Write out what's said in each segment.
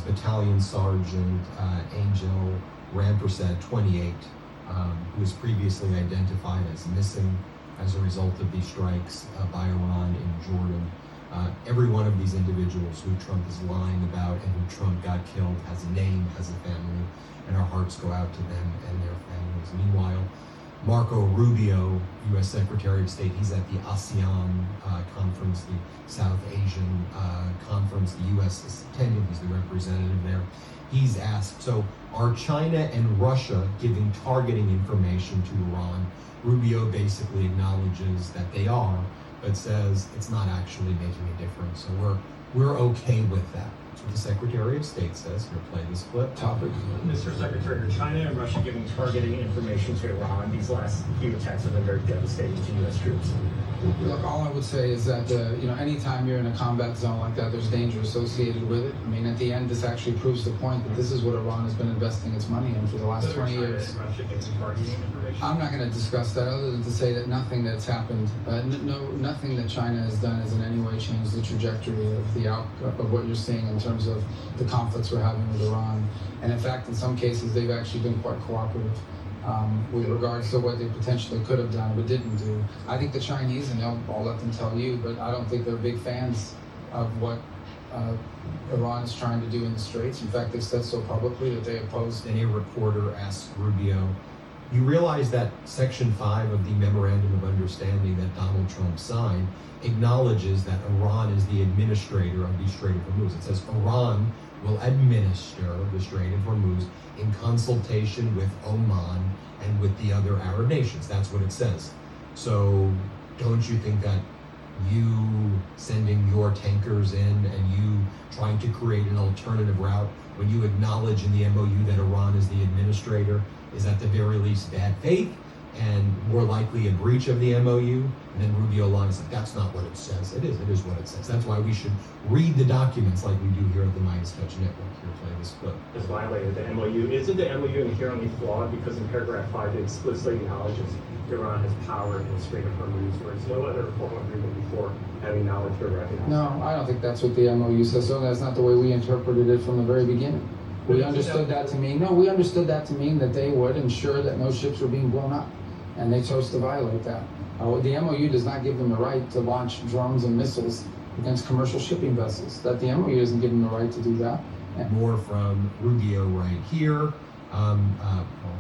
Battalion Sergeant Angel Rampersad 28, who was previously identified as missing as a result of these strikes by Iran in Jordan. Every one of these individuals who Trump is lying about and who Trump got killed has a name, has a family, and our hearts go out to them and their families. Meanwhile, Marco Rubio, U.S. Secretary of State, he's at the ASEAN conference, the South Asian conference. The U.S. is attending, he's the representative there. He's asked, so are China and Russia giving targeting information to Iran? Rubio basically acknowledges that they are, but says it's not actually making a difference. So we're okay with that. That's what the Secretary of State says. Here, play this clip. Topic. Mr. Secretary, are China and Russia giving targeting information to Iran? These last few attacks have been very devastating to U.S. troops. Look, all I would say is that, anytime you're in a combat zone like that, there's danger associated with it. I mean, at the end, this actually proves the point that this is what Iran has been investing its money in for the last 20 years. I'm not going to discuss that other than to say that nothing that's happened, nothing that China has done has in any way changed the trajectory of the outcome of what you're seeing in terms of the conflicts we're having with Iran. And in fact, in some cases, they've actually been quite cooperative. With regards to what they potentially could have done but didn't do. I think the Chinese, and I'll let them tell you, but I don't think they're big fans of what Iran is trying to do in the Straits. In fact, they've said so publicly that they oppose. Then a reporter asked Rubio, you realize that Section 5 of the Memorandum of Understanding that Donald Trump signed acknowledges that Iran is the administrator of the Strait of Hormuz. It says Iran will administer the Strait of Hormuz in consultation with Oman and with the other Arab nations. That's what it says. So don't you think that you sending your tankers in and you trying to create an alternative route when you acknowledge in the MOU that Iran is the administrator is at the very least bad faith and more likely a breach of the MOU? And then Rubio Long said, that's not what it says. It is what it says. That's why we should read the documents like we do here at the Midas Touch Network. Here, play this clip. Has violated the MOU. Isn't the MOU inherently flawed because in paragraph 5 it explicitly acknowledges Iran has power in the Strait of Hormuz, whereas no other formal agreement before having knowledge or recognized? No, I don't think that's what the MOU says. So that's not the way we interpreted it from the very beginning. We understood that to mean that they would ensure that no ships were being blown up, and they chose to violate that. The MOU does not give them the right to launch drones and missiles against commercial shipping vessels. That the MOU doesn't give them the right to do that. And more from Rubio right here. I'll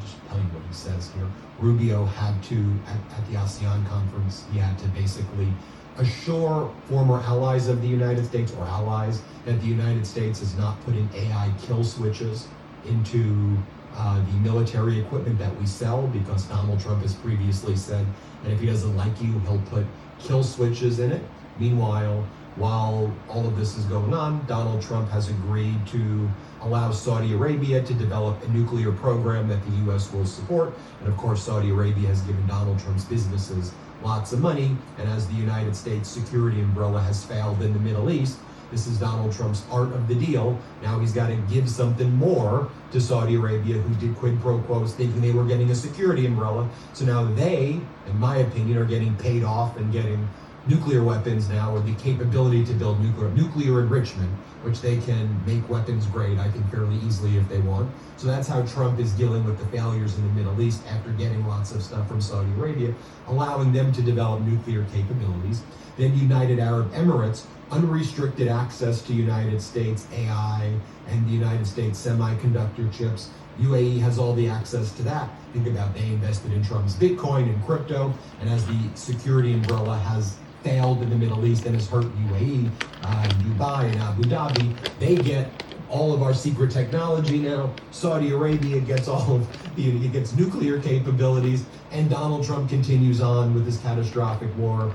just tell you what he says here. Rubio had to, at the ASEAN conference, he had to basically assure former allies of the United States or allies that the United States is not putting AI kill switches into the military equipment that we sell, because Donald Trump has previously said that if he doesn't like you, he'll put kill switches in it. Meanwhile, while all of this is going on, Donald Trump has agreed to allow Saudi Arabia to develop a nuclear program that the U.S. will support. And of course, Saudi Arabia has given Donald Trump's businesses lots of money. And as the United States security umbrella has failed in the Middle East, this is Donald Trump's art of the deal. Now he's got to give something more to Saudi Arabia, who did quid pro quos thinking they were getting a security umbrella. So now they, in my opinion, are getting paid off and getting nuclear weapons now, or the capability to build nuclear enrichment, which they can make weapons grade, I think, fairly easily if they want. So that's how Trump is dealing with the failures in the Middle East after getting lots of stuff from Saudi Arabia, allowing them to develop nuclear capabilities. Then United Arab Emirates, unrestricted access to United States AI and the United States semiconductor chips. UAE has all the access to that. Think about, they invested in Trump's Bitcoin and crypto, and as the security umbrella has failed in the Middle East and has hurt UAE, Dubai and Abu Dhabi, they get all of our secret technology now. Saudi Arabia gets all of it gets nuclear capabilities, and Donald Trump continues on with this catastrophic war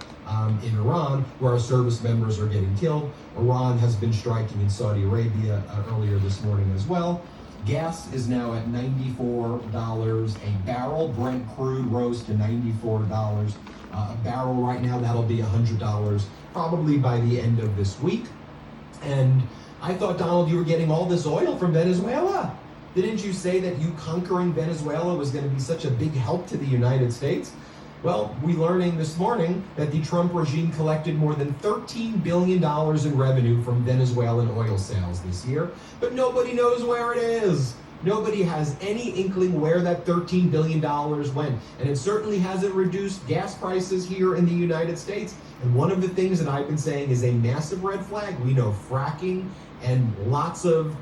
in Iran, where our service members are getting killed. Iran has been striking in Saudi Arabia earlier this morning as well. Gas is now at $94 a barrel. Brent crude rose to $94 a barrel right now. That'll be $100 probably by the end of this week. And I thought, Donald, you were getting all this oil from Venezuela. Didn't you say that you conquering Venezuela was going to be such a big help to the United States? Well, we're learning this morning that the Trump regime collected more than $13 billion in revenue from Venezuelan oil sales this year, but nobody knows where it is. Nobody has any inkling where that $13 billion went. And it certainly hasn't reduced gas prices here in the United States. And one of the things that I've been saying is a massive red flag. We know fracking and lots of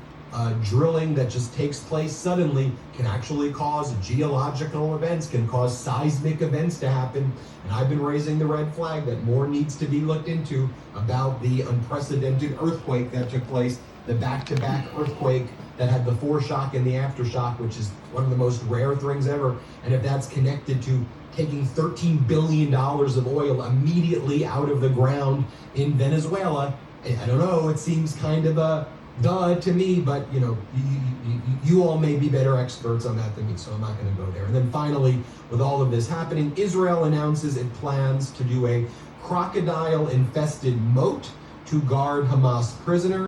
drilling that just takes place suddenly can actually cause geological events, can cause seismic events to happen. And I've been raising the red flag that more needs to be looked into about the unprecedented earthquake that took place, the back-to-back earthquake that had the foreshock and the aftershock, which is one of the most rare things ever. And if that's connected to taking $13 billion of oil immediately out of the ground in Venezuela, I don't know, it seems kind of a duh to me, but you all may be better experts on that than me, so I'm not going to go there. And then finally, with all of this happening, Israel announces it plans to do a crocodile-infested moat to guard Hamas prisoners.